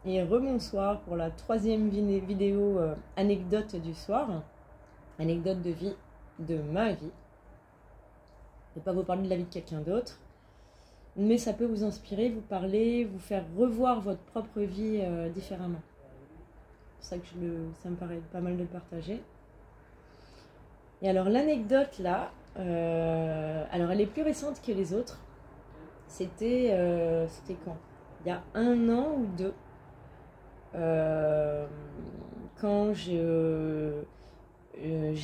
et rebonsoir pour la troisième vidéo anecdote du soir. Anecdote de vie, de ma vie. Je ne vais pas vous parler de la vie de quelqu'un d'autre, mais ça peut vous inspirer, vous parler, vous faire revoir votre propre vie différemment. C'est pour ça que ça me paraît pas mal de le partager. Et alors l'anecdote là, alors elle est plus récente que les autres. C'était quand? Il y a 1 an ou 2. Quand j'ai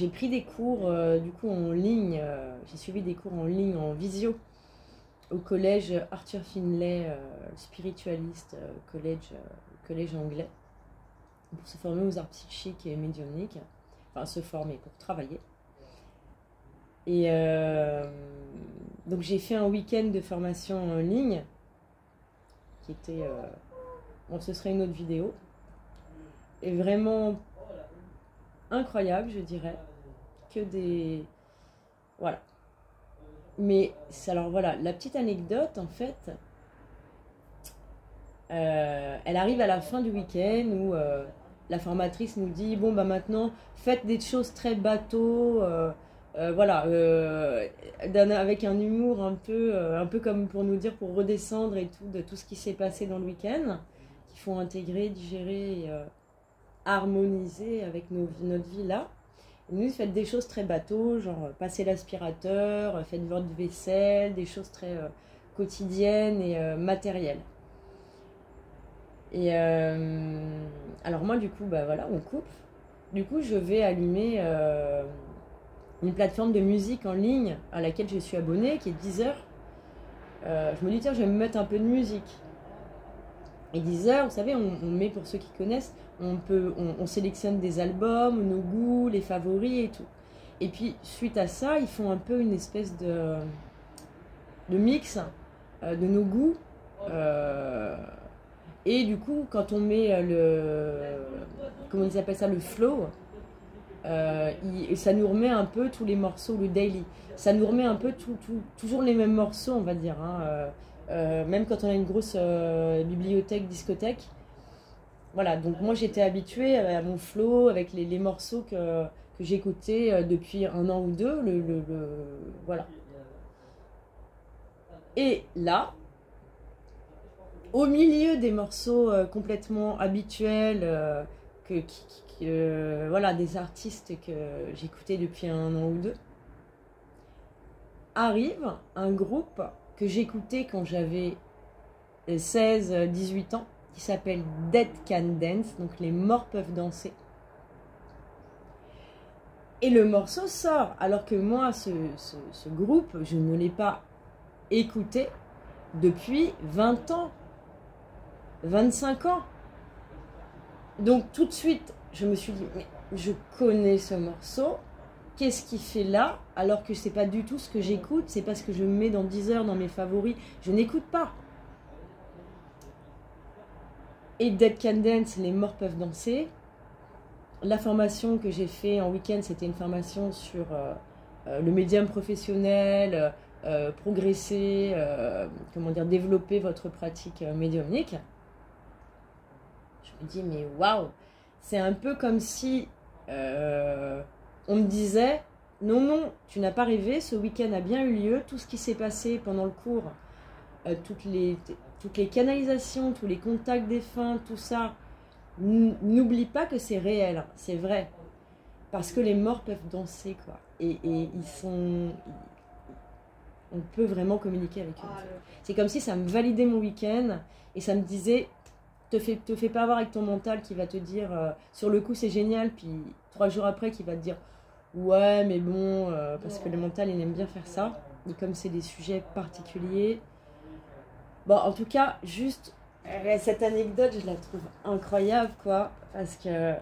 pris des cours du coup en ligne, j'ai suivi des cours en ligne, en visio, au collège Arthur Finlay, spiritualiste, collège anglais, pour se former aux arts psychiques et médiumniques, enfin se former pour travailler. Et donc j'ai fait un week-end de formation en ligne qui était, bon ce serait une autre vidéo, et vraiment incroyable je dirais, que des... Voilà. Mais alors voilà, la petite anecdote en fait, elle arrive à la fin du week-end où la formatrice nous dit bon bah maintenant faites des choses très bateau, voilà, avec un humour un peu comme pour nous dire, pour redescendre et tout, de tout ce qui s'est passé dans le week-end, qu'il faut intégrer, digérer et harmoniser avec notre vie là. Et nous, faites des choses très bateau, genre passez l'aspirateur, faites votre vaisselle, des choses très quotidiennes et matérielles. Et alors moi du coup, bah voilà, on coupe. Du coup, je vais allumer une plateforme de musique en ligne à laquelle je suis abonnée, qui est Deezer. Je me dis tiens, je vais me mettre un peu de musique. Et Deezer, vous savez, on met, pour ceux qui connaissent, on sélectionne des albums, nos goûts, les favoris et tout. Et puis suite à ça, ils font un peu une espèce de mix de nos goûts. Et du coup, quand on met comment ils appellent ça, le flow, ça nous remet un peu tous les morceaux, le daily. Ça nous remet un peu toujours les mêmes morceaux, on va dire. Même quand on a une grosse bibliothèque, discothèque. Voilà, donc moi j'étais habituée à mon flow, avec les morceaux que j'écoutais depuis 1 an ou 2. Voilà. Et là, au milieu des morceaux complètement habituels, voilà, des artistes que j'écoutais depuis 1 an ou 2, arrive un groupe que j'écoutais quand j'avais 16-18 ans, qui s'appelle Dead Can Dance, donc les morts peuvent danser. Et le morceau sort, alors que moi, ce groupe, je ne l'ai pas écouté depuis 20 ans, 25 ans. Donc tout de suite, je me suis dit, mais je connais ce morceau, qu'est-ce qu'il fait là? Alors que c'est pas du tout ce que j'écoute, c'est pas ce que je mets dans Deezer, dans mes favoris, je n'écoute pas. Et Dead Can Dance, les morts peuvent danser. La formation que j'ai fait en week-end, c'était une formation sur le médium professionnel, progresser, comment dire, développer votre pratique médiumnique. Je me dis, mais waouh, c'est un peu comme si on me disait, non, non, tu n'as pas rêvé, ce week-end a bien eu lieu, tout ce qui s'est passé pendant le cours, toutes les canalisations, tous les contacts défunts, tout ça, n'oublie pas que c'est réel, c'est vrai. Parce que les morts peuvent danser, quoi. Et on peut vraiment communiquer avec eux. C'est comme si ça me validait mon week-end et ça me disait, te fais pas avoir avec ton mental qui va te dire, sur le coup c'est génial, puis 3 jours après qui va te dire, ouais mais bon, parce que le mental il aime bien faire ça. Et comme c'est des sujets particuliers, bon, en tout cas, juste cette anecdote, je la trouve incroyable, quoi. Parce que...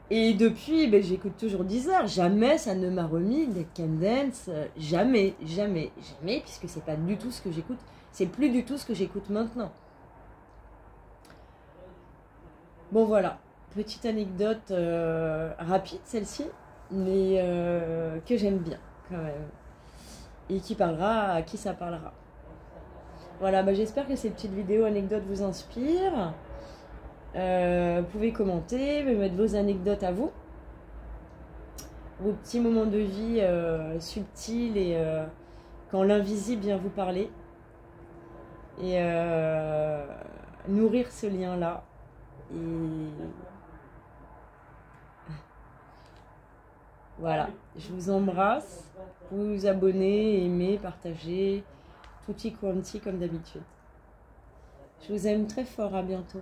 Et depuis, ben, j'écoute toujours Deezer. Jamais ça ne m'a remis Dead Can Dance. Jamais, jamais, jamais, puisque c'est pas du tout ce que j'écoute. C'est plus du tout ce que j'écoute maintenant. Bon, voilà. Petite anecdote rapide, celle-ci, mais que j'aime bien, quand même. Et qui parlera à qui ça parlera. Voilà, bah j'espère que ces petites vidéos anecdotes vous inspirent. Vous pouvez commenter, me mettre vos anecdotes à vous, vos petits moments de vie subtils et quand l'invisible vient vous parler. Et nourrir ce lien-là. Et voilà, je vous embrasse. Vous vous abonnez, aimez, partagez. Tutti quanti comme d'habitude. Je vous aime très fort, à bientôt.